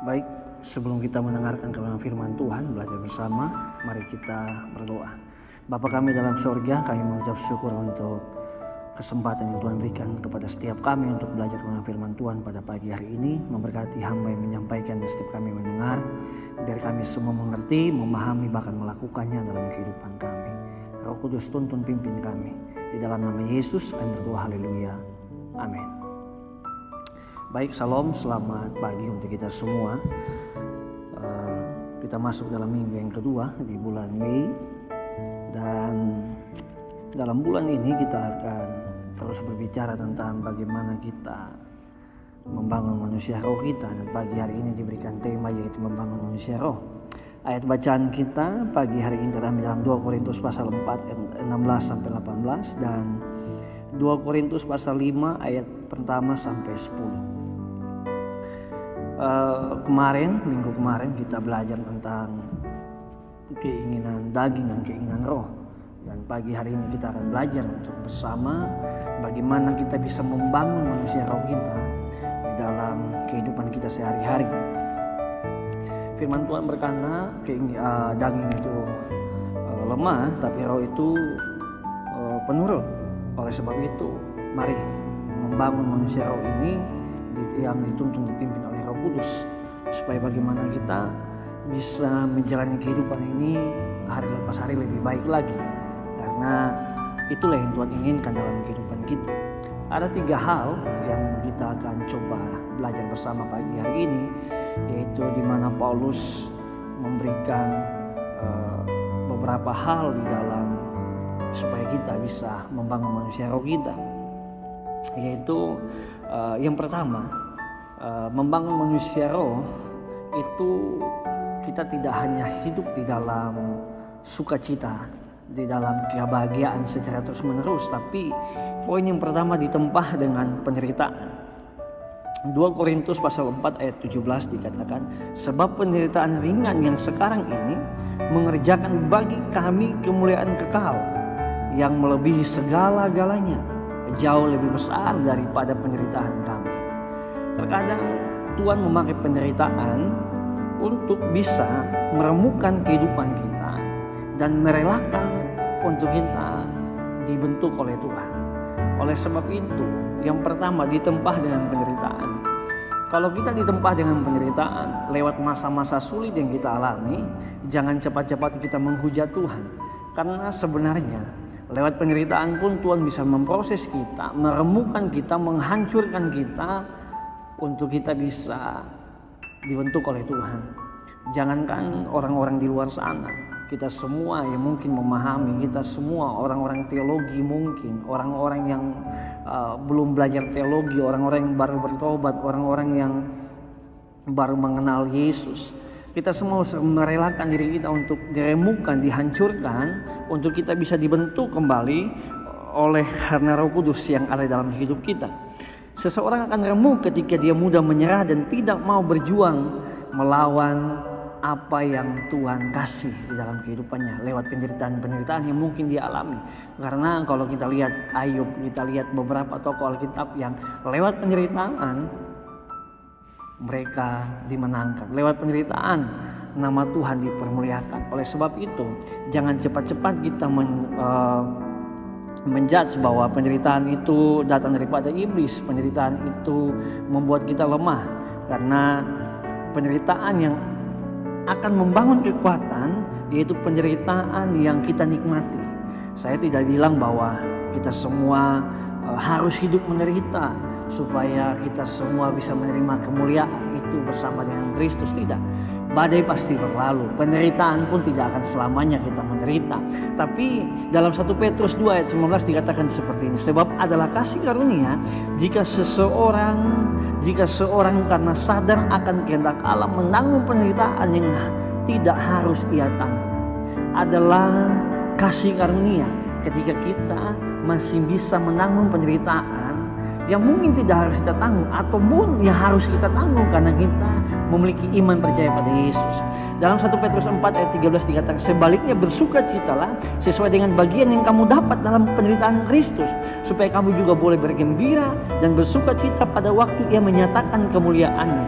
Baik, sebelum kita mendengarkan kebenaran firman Tuhan, belajar bersama, mari kita berdoa. Bapa kami dalam surga, kami mengucap syukur untuk kesempatan yang Tuhan berikan kepada setiap kami untuk belajar kebenaran firman Tuhan pada pagi hari ini. Memberkati hamba yang menyampaikan dan setiap kami mendengar, biar kami semua mengerti, memahami, bahkan melakukannya dalam kehidupan kami. Roh Kudus tuntun pimpin kami. Di dalam nama Yesus kami berdoa, haleluya, amin. Baik, salam, selamat pagi untuk kita semua. Kita masuk dalam minggu yang kedua di bulan Mei. Dan dalam bulan ini kita akan terus berbicara tentang bagaimana kita membangun manusia roh kita. Dan pagi hari ini diberikan tema yaitu membangun manusia roh. Ayat bacaan kita pagi hari ini terambil dalam 2 Korintus pasal 4 ayat 16 sampai 18 dan 2 Korintus pasal 5 ayat pertama sampai 10. Minggu kemarin kita belajar tentang keinginan daging dan keinginan roh. Dan pagi hari ini kita akan belajar untuk bersama bagaimana kita bisa membangun manusia roh kita di dalam kehidupan kita sehari-hari. Firman Tuhan berkata daging itu lemah, tapi roh itu penurut. Oleh sebab itu, mari membangun manusia roh ini yang dituntun dipimpin oleh Roh Kudus, supaya bagaimana kita bisa menjalani kehidupan ini hari lepas hari lebih baik lagi, karena itulah yang Tuhan inginkan dalam kehidupan kita. Ada 3 hal yang kita akan coba belajar bersama pagi hari ini, yaitu di mana Paulus memberikan beberapa hal di dalam supaya kita bisa membangun manusia roh kita, yaitu yang pertama, membangun manusia roh itu kita tidak hanya hidup di dalam sukacita, di dalam kebahagiaan secara terus menerus, tapi poin yang pertama ditempa dengan penderitaan. 2 Korintus pasal 4 ayat 17 dikatakan, sebab penderitaan ringan yang sekarang ini mengerjakan bagi kami kemuliaan kekal yang melebihi segala-galanya, jauh lebih besar daripada penderitaan kami. Terkadang Tuhan memakai penderitaan untuk bisa meremukan kehidupan kita dan merelakan untuk kita dibentuk oleh Tuhan. Oleh sebab itu, yang pertama ditempah dengan penderitaan. Kalau kita ditempah dengan penderitaan lewat masa-masa sulit yang kita alami, jangan cepat-cepat kita menghujat Tuhan. Karena sebenarnya lewat penderitaan pun Tuhan bisa memproses kita, meremukan kita, menghancurkan kita untuk kita bisa dibentuk oleh Tuhan. Jangankan orang-orang di luar sana, kita semua yang mungkin memahami, kita semua orang-orang teologi mungkin, orang-orang yang belum belajar teologi, orang-orang yang baru bertobat, orang-orang yang baru mengenal Yesus, kita semua harus merelakan diri kita untuk diremukan, dihancurkan, untuk kita bisa dibentuk kembali oleh karena Roh Kudus yang ada dalam hidup kita. Seseorang akan remuk ketika dia mudah menyerah dan tidak mau berjuang melawan apa yang Tuhan kasih di dalam kehidupannya lewat penderitaan-penderitaan yang mungkin dia alami. Karena kalau kita lihat Ayub, kita lihat beberapa tokoh Alkitab yang lewat penderitaan mereka dimenangkan, lewat penderitaan nama Tuhan dipermuliakan. Oleh sebab itu, jangan cepat-cepat kita menjudge bahwa penderitaan itu datang daripada iblis, penderitaan itu membuat kita lemah, karena penderitaan yang akan membangun kekuatan yaitu penderitaan yang kita nikmati. Saya tidak bilang bahwa kita semua harus hidup menderita supaya kita semua bisa menerima kemuliaan itu bersama dengan Kristus, tidak. Badai pasti berlalu, penderitaan pun tidak akan selamanya kita menderita. Tapi dalam 1 Petrus 2 ayat 19 dikatakan seperti ini, sebab adalah kasih karunia jika seorang karena sadar akan kehendak Allah menanggung penderitaan yang tidak harus ia tanggung. Adalah kasih karunia ketika kita masih bisa menanggung penderitaan yang mungkin tidak harus kita tanggung, ataupun yang harus kita tanggung karena kita memiliki iman percaya pada Yesus. Dalam 1 Petrus 4 ayat 13 dikatakan, sebaliknya bersukacitalah sesuai dengan bagian yang kamu dapat dalam penderitaan Kristus, supaya kamu juga boleh bergembira dan bersukacita pada waktu ia menyatakan kemuliaannya.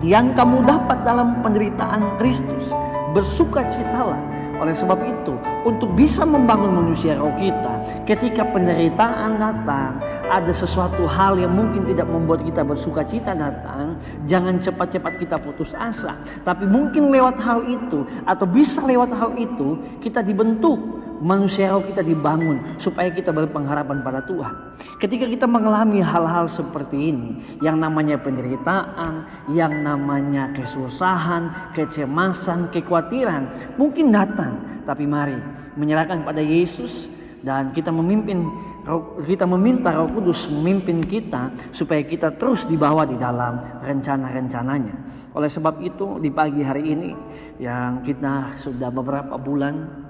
yang kamu dapat dalam penderitaan Kristus. Bersukacitalah. Oleh sebab itu, untuk bisa membangun manusia roh kita, ketika penderitaan datang, ada sesuatu hal yang mungkin tidak membuat kita bersukacita datang, jangan cepat-cepat kita putus asa. Tapi mungkin lewat hal itu, atau bisa lewat hal itu, kita dibentuk, manusia roh kita dibangun, supaya kita berpengharapan pada Tuhan. Ketika kita mengalami hal-hal seperti ini, yang namanya penderitaan, yang namanya kesusahan, kecemasan, kekhawatiran, mungkin datang. Tapi mari menyerahkan pada Yesus, dan kita meminta Roh Kudus memimpin kita, supaya kita terus dibawa di dalam rencana-rencananya. Oleh sebab itu, di pagi hari ini yang kita sudah beberapa bulan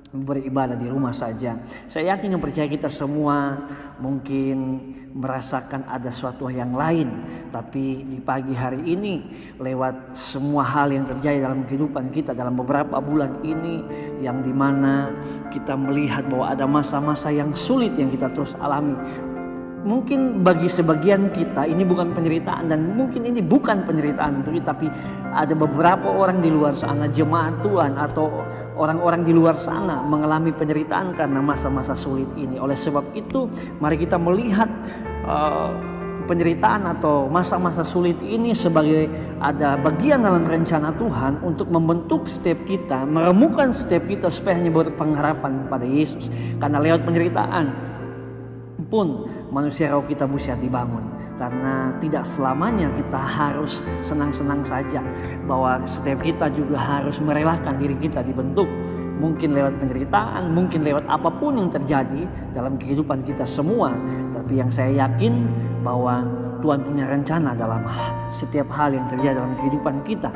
beribadah di rumah saja, saya yakin dan percaya kita semua mungkin merasakan ada suatu yang lain. Tapi di pagi hari ini, lewat semua hal yang terjadi dalam kehidupan kita dalam beberapa bulan ini, yang dimana kita melihat bahwa ada masa-masa yang sulit yang kita terus alami. Mungkin bagi sebagian kita ini bukan penderitaan, dan mungkin ini bukan penderitaan untuk kita, tapi ada beberapa orang di luar sana, jemaat Tuhan atau orang-orang di luar sana mengalami penderitaan karena masa-masa sulit ini. Oleh sebab itu, mari kita melihat penderitaan atau masa-masa sulit ini sebagai ada bagian dalam rencana Tuhan untuk membentuk setiap kita, meremukkan setiap kita supaya hanya berpengharapan pada Yesus. Karena lewat penderitaan pun manusia roh kita bisa dibangun. Karena tidak selamanya kita harus senang-senang saja, bahwa setiap kita juga harus merelakan diri kita dibentuk. Mungkin lewat penderitaan, mungkin lewat apapun yang terjadi dalam kehidupan kita semua. Tapi yang saya yakin bahwa Tuhan punya rencana dalam setiap hal yang terjadi dalam kehidupan kita.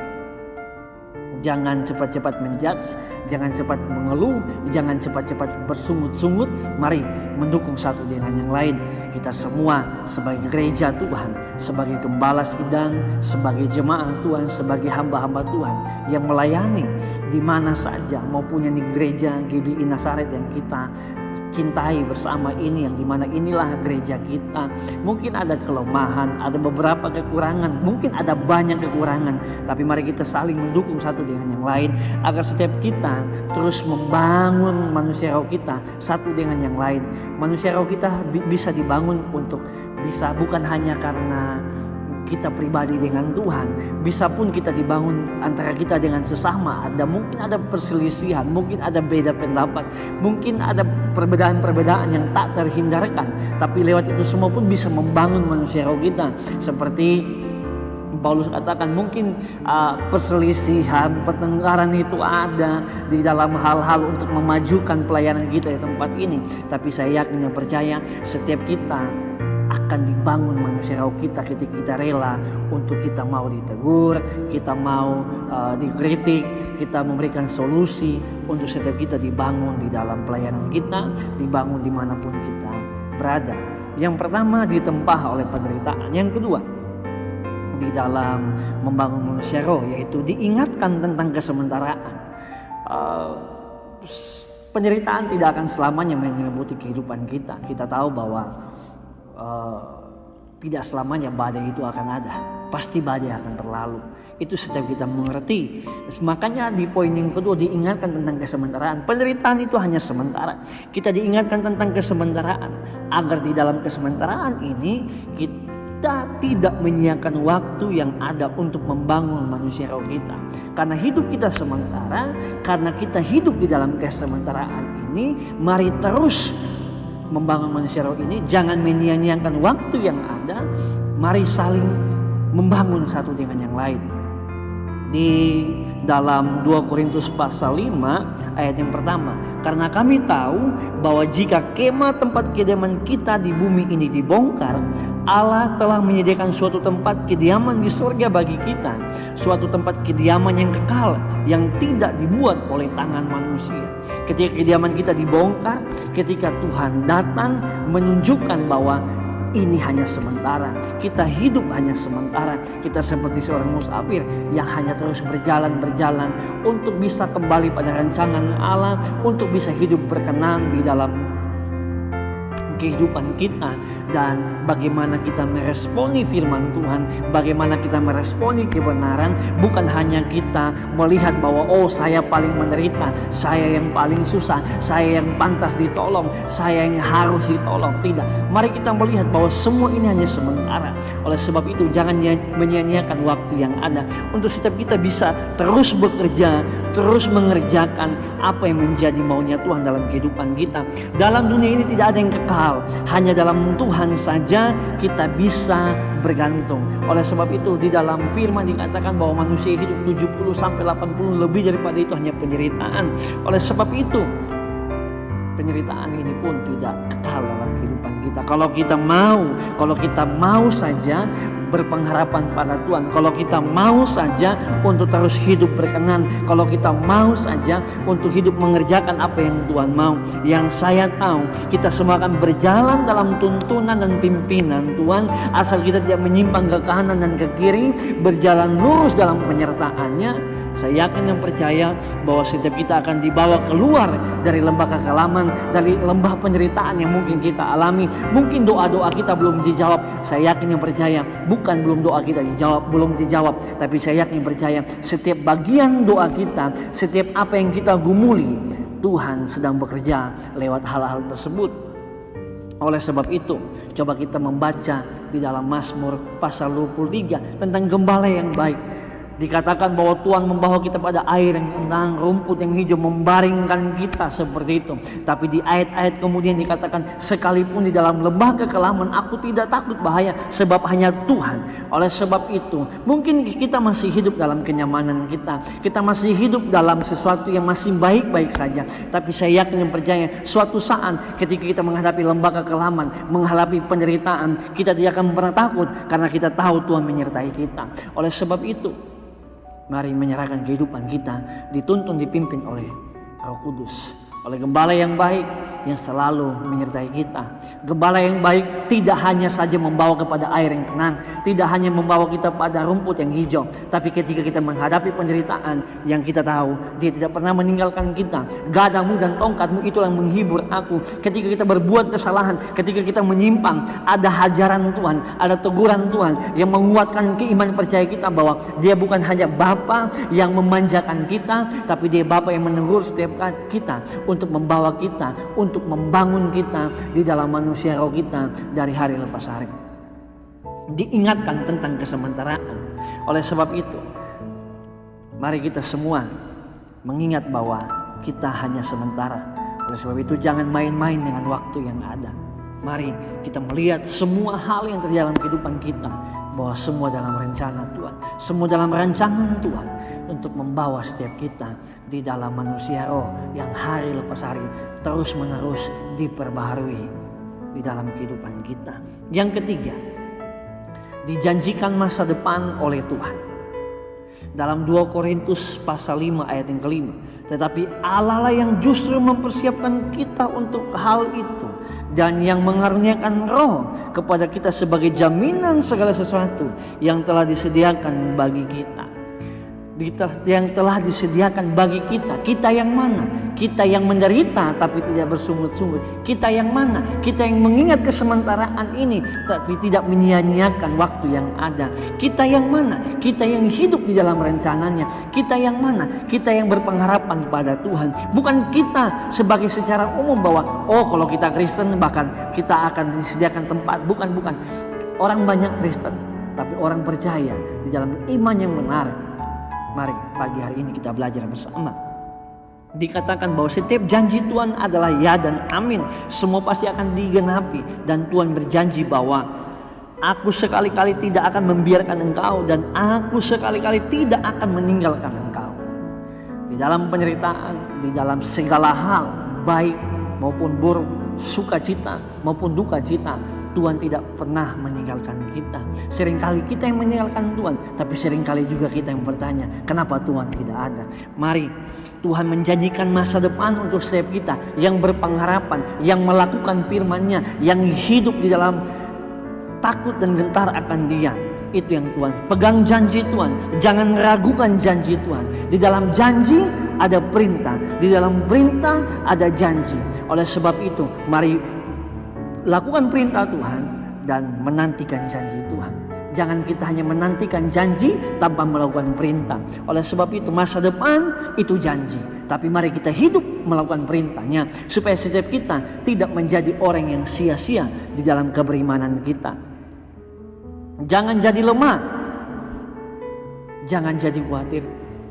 Jangan cepat-cepat menjudge, jangan cepat mengeluh, jangan cepat-cepat bersungut-sungut. Mari mendukung satu dengan yang lain. Kita semua sebagai gereja Tuhan, sebagai gembala sidang, sebagai jemaah Tuhan, sebagai hamba-hamba Tuhan yang melayani di mana saja, maupun yang di gereja GBI Nazaret yang kita cintai bersama ini, yang dimana inilah gereja kita. Mungkin ada kelemahan, ada beberapa kekurangan, mungkin ada banyak kekurangan, tapi mari kita saling mendukung satu dengan yang lain, agar setiap kita terus membangun manusia roh kita satu dengan yang lain. Manusia roh kita bisa dibangun untuk bisa bukan hanya karena kita pribadi dengan Tuhan, bisa pun kita dibangun antara kita dengan sesama. Mungkin ada perselisihan, mungkin ada beda pendapat, mungkin ada perbedaan-perbedaan yang tak terhindarkan, tapi lewat itu semua pun bisa membangun manusia roh kita. Seperti Paulus katakan, mungkin perselisihan, pertengkaran itu ada di dalam hal-hal untuk memajukan pelayanan kita di tempat ini. Tapi saya yakin dan percaya setiap kita akan dibangun manusia roh kita ketika kita rela untuk kita mau ditegur, kita mau dikritik, kita memberikan solusi untuk setiap kita dibangun di dalam pelayanan kita, dibangun dimanapun kita berada. Yang pertama, ditempah oleh penderitaan. Yang kedua, di dalam membangun manusia roh, yaitu diingatkan tentang kesementaraan. Penderitaan tidak akan selamanya menyelimuti kehidupan kita. Kita tahu bahwa tidak selamanya badai itu akan ada, pasti badai akan berlalu. Itu setiap kita mengerti. Makanya di poin yang kedua diingatkan tentang kesementaraan. Penderitaan itu hanya sementara. Kita diingatkan tentang kesementaraan, agar di dalam kesementaraan ini kita tidak menyiapkan waktu yang ada untuk membangun manusia roh kita. Karena hidup kita sementara, karena kita hidup di dalam kesementaraan ini, mari terus membangun manusia roh ini. Jangan menyia-nyiakan waktu yang ada. Mari saling membangun satu dengan yang lain. Di dalam 2 Korintus pasal 5 ayat yang pertama, karena kami tahu bahwa jika kemah tempat kediaman kita di bumi ini dibongkar, Allah telah menyediakan suatu tempat kediaman di surga bagi kita, suatu tempat kediaman yang kekal, yang tidak dibuat oleh tangan manusia. Ketika kediaman kita dibongkar, ketika Tuhan datang menunjukkan bahwa ini hanya sementara, kita hidup hanya sementara. Kita seperti seorang musafir yang hanya terus berjalan untuk bisa kembali pada rancangan Allah, untuk bisa hidup berkenan di dalam kehidupan kita, dan bagaimana kita meresponi firman Tuhan, bagaimana kita meresponi kebenaran. Bukan hanya kita melihat bahwa oh saya paling menderita, saya yang paling susah, saya yang pantas ditolong, saya yang harus ditolong. Tidak, mari kita melihat bahwa semua ini hanya sementara. Oleh sebab itu jangan menyia-nyiakan waktu yang ada untuk setiap kita bisa terus bekerja, terus mengerjakan apa yang menjadi maunya Tuhan dalam kehidupan kita. Dalam dunia ini tidak ada yang kekal, hanya dalam Tuhan saja kita bisa bergantung. Oleh sebab itu di dalam firman dikatakan bahwa manusia hidup 70 sampai 80, lebih daripada itu hanya penderitaan. Oleh sebab itu penderitaan ini pun tidak kekal dalam kehidupan kita. Kalau kita mau saja berpengharapan pada Tuhan, kalau kita mau saja untuk terus hidup berkenan, kalau kita mau saja untuk hidup mengerjakan apa yang Tuhan mau. Yang saya tahu kita semua akan berjalan dalam tuntunan dan pimpinan Tuhan, asal kita tidak menyimpang ke kanan dan ke kiri, berjalan lurus dalam penyertaannya. Saya yakin dan percaya bahwa setiap kita akan dibawa keluar dari lembah kekelaman, dari lembah penderitaan yang mungkin kita alami. Mungkin doa-doa kita belum dijawab. Saya yakin dan percaya, bukan belum doa kita belum dijawab, tapi saya yakin dan percaya setiap bagian doa kita, setiap apa yang kita gumuli, Tuhan sedang bekerja lewat hal-hal tersebut. Oleh sebab itu, coba kita membaca di dalam Mazmur pasal 23 tentang gembala yang baik. Dikatakan bahwa Tuhan membawa kita pada air yang tenang, rumput yang hijau membaringkan kita seperti itu. Tapi di ayat-ayat kemudian dikatakan, sekalipun di dalam lembah kekelaman aku tidak takut bahaya, sebab hanya Tuhan. Oleh sebab itu mungkin kita masih hidup dalam kenyamanan kita masih hidup dalam sesuatu yang masih baik-baik saja. Tapi saya yakin dan percaya suatu saat ketika kita menghadapi lembah kekelaman, menghadapi penderitaan, kita tidak akan pernah takut, karena kita tahu Tuhan menyertai kita. Oleh sebab itu mari menyerahkan kehidupan kita, dituntun dipimpin oleh Roh Kudus, oleh gembala yang baik yang selalu menyertai kita. Gembala yang baik tidak hanya saja membawa kepada air yang tenang, tidak hanya membawa kita pada rumput yang hijau, tapi ketika kita menghadapi penderitaan, yang kita tahu Dia tidak pernah meninggalkan kita. Gadamu dan tongkatmu itulah yang menghibur aku. Ketika kita berbuat kesalahan, ketika kita menyimpang, ada hajaran Tuhan, ada teguran Tuhan yang menguatkan keimanan percaya kita bahwa Dia bukan hanya Bapa yang memanjakan kita, tapi Dia Bapa yang menegur setiap kita untuk membawa kita, untuk membangun kita di dalam manusia roh kita dari hari lepas hari. Diingatkan tentang kesementaraan. Oleh sebab itu, mari kita semua mengingat bahwa kita hanya sementara. Oleh sebab itu jangan main-main dengan waktu yang ada. Mari kita melihat semua hal yang terjadi dalam kehidupan kita, bahwa semua dalam rencana Tuhan, semua dalam rancangan Tuhan untuk membawa setiap kita di dalam manusia roh yang hari lepas hari terus menerus diperbaharui di dalam kehidupan kita. Yang ketiga, dijanjikan masa depan oleh Tuhan. Dalam 2 Korintus pasal 5 ayat yang kelima, tetapi Allah lah yang justru mempersiapkan kita untuk hal itu, dan yang mengaruniakan roh kepada kita sebagai jaminan segala sesuatu yang telah disediakan bagi kita. Yang telah disediakan bagi kita. Kita yang mana? Kita yang menderita tapi tidak bersungut-sungut. Kita yang mana? Kita yang mengingat kesementaraan ini tapi tidak menyia-nyiakan waktu yang ada. Kita yang mana? Kita yang hidup di dalam rencananya. Kita yang mana? Kita yang berpengharapan pada Tuhan. Bukan kita sebagai secara umum bahwa oh kalau kita Kristen bahkan kita akan disediakan tempat. Bukan. Orang banyak Kristen, tapi orang percaya di dalam iman yang benar. Mari pagi hari ini kita belajar bersama. Dikatakan bahwa setiap janji Tuhan adalah ya dan amin. Semua pasti akan digenapi. Dan Tuhan berjanji bahwa aku sekali-kali tidak akan membiarkan engkau, dan aku sekali-kali tidak akan meninggalkan engkau. Di dalam penderitaan, di dalam segala hal, baik maupun buruk, sukacita maupun duka cita, Tuhan tidak pernah meninggalkan kita. Seringkali kita yang meninggalkan Tuhan, tapi seringkali juga kita yang bertanya, kenapa Tuhan tidak ada? Mari, Tuhan menjanjikan masa depan untuk setiap kita yang berpengharapan, yang melakukan firman-Nya, yang hidup di dalam takut dan gentar akan Dia. Itu yang Tuhan. Pegang janji Tuhan, jangan ragukan janji Tuhan. Di dalam janji ada perintah, di dalam perintah ada janji. Oleh sebab itu, mari lakukan perintah Tuhan dan menantikan janji Tuhan. Jangan kita hanya menantikan janji tanpa melakukan perintah. Oleh sebab itu masa depan itu janji. Tapi mari kita hidup melakukan perintahnya. Supaya setiap kita tidak menjadi orang yang sia-sia di dalam keberimanan kita. Jangan jadi lemah. Jangan jadi khawatir.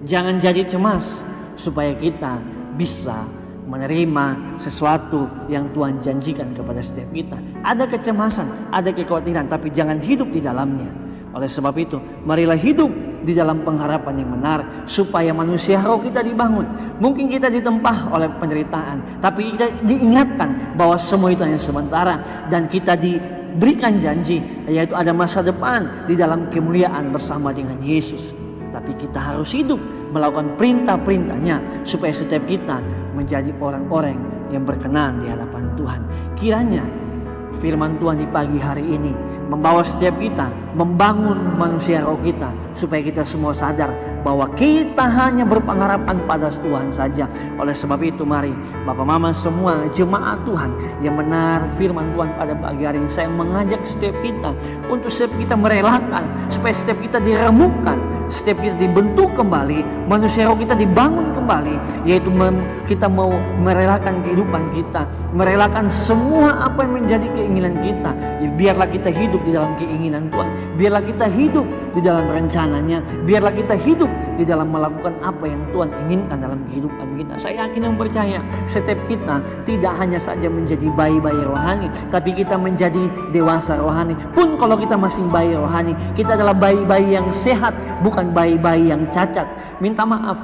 Jangan jadi cemas. Supaya kita bisa menerima sesuatu yang Tuhan janjikan kepada setiap kita. Ada kecemasan, ada kekhawatiran, tapi jangan hidup di dalamnya. Oleh sebab itu, marilah hidup di dalam pengharapan yang benar, supaya manusia roh kita dibangun. Mungkin kita ditempah oleh penderitaan, tapi kita diingatkan bahwa semua itu hanya sementara, dan kita diberikan janji, yaitu ada masa depan di dalam kemuliaan bersama dengan Yesus. Tapi kita harus hidup melakukan perintah-perintahnya, supaya setiap kita menjadi orang-orang yang berkenan di hadapan Tuhan. Kiranya firman Tuhan di pagi hari ini membawa setiap kita, membangun manusia roh kita, supaya kita semua sadar bahwa kita hanya berpengharapan pada Tuhan saja. Oleh sebab itu mari Bapak Mama semua jemaat Tuhan yang benar firman Tuhan pada pagi hari ini, saya mengajak setiap kita untuk setiap kita merelakan, supaya setiap kita diremukkan, setiap kita dibentuk kembali, manusia roh kita dibangun kembali, yaitu kita mau merelakan kehidupan kita, merelakan semua apa yang menjadi keinginan kita. Ya, biarlah kita hidup di dalam keinginan Tuhan, biarlah kita hidup di dalam rencananya, biarlah kita hidup di dalam melakukan apa yang Tuhan inginkan dalam kehidupan kita. Saya yakin dan percaya setiap kita tidak hanya saja menjadi bayi-bayi rohani, tapi kita menjadi dewasa rohani. Pun kalau kita masih bayi rohani, kita adalah bayi-bayi yang sehat, bukan bayi-bayi yang cacat. Minta maaf,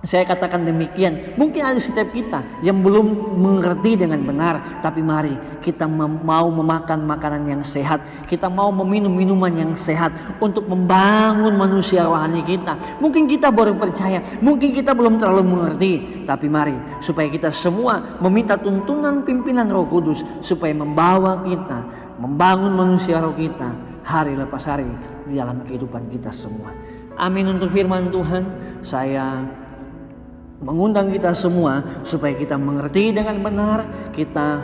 saya katakan demikian. Mungkin ada setiap kita yang belum mengerti dengan benar, tapi mari kita mau memakan makanan yang sehat, kita mau meminum minuman yang sehat untuk membangun manusia rohani kita. Mungkin kita baru percaya, mungkin kita belum terlalu mengerti, tapi mari supaya kita semua meminta tuntunan pimpinan Roh Kudus supaya membawa kita, membangun manusia roh kita hari lepas hari di dalam kehidupan kita semua. Amin. Untuk firman Tuhan, saya mengundang kita semua supaya kita mengerti dengan benar, kita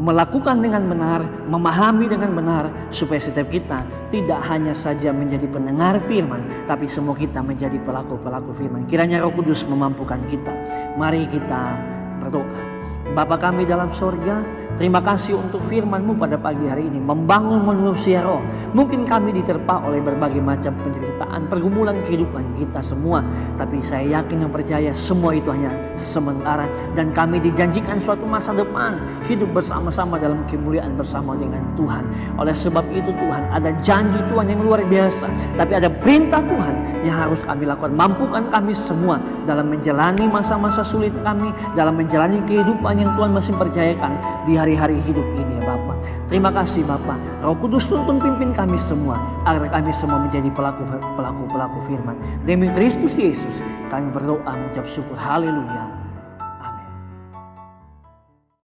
melakukan dengan benar, memahami dengan benar, supaya setiap kita tidak hanya saja menjadi pendengar firman, tapi semua kita menjadi pelaku-pelaku firman. Kiranya Roh Kudus memampukan kita. Mari kita berdoa. Bapa kami dalam sorga, terima kasih untuk firman-Mu pada pagi hari ini, membangun manusia roh. Mungkin kami diterpa oleh berbagai macam penderitaan, pergumulan kehidupan kita semua, tapi saya yakin dan percaya semua itu hanya sementara, dan kami dijanjikan suatu masa depan hidup bersama-sama dalam kemuliaan bersama dengan Tuhan. Oleh sebab itu Tuhan, ada janji Tuhan yang luar biasa, tapi ada perintah Tuhan yang harus kami lakukan. Mampukan kami semua dalam menjalani masa-masa sulit kami, dalam menjalani kehidupan yang Tuhan masih percayakan di hari-hari hidup ini ya Bapa. Terima kasih Bapa. Roh Kudus tuntun pimpin kami semua agar kami semua menjadi pelaku-pelaku firman. Demi Kristus Yesus kami berdoa mengucap syukur. Haleluya.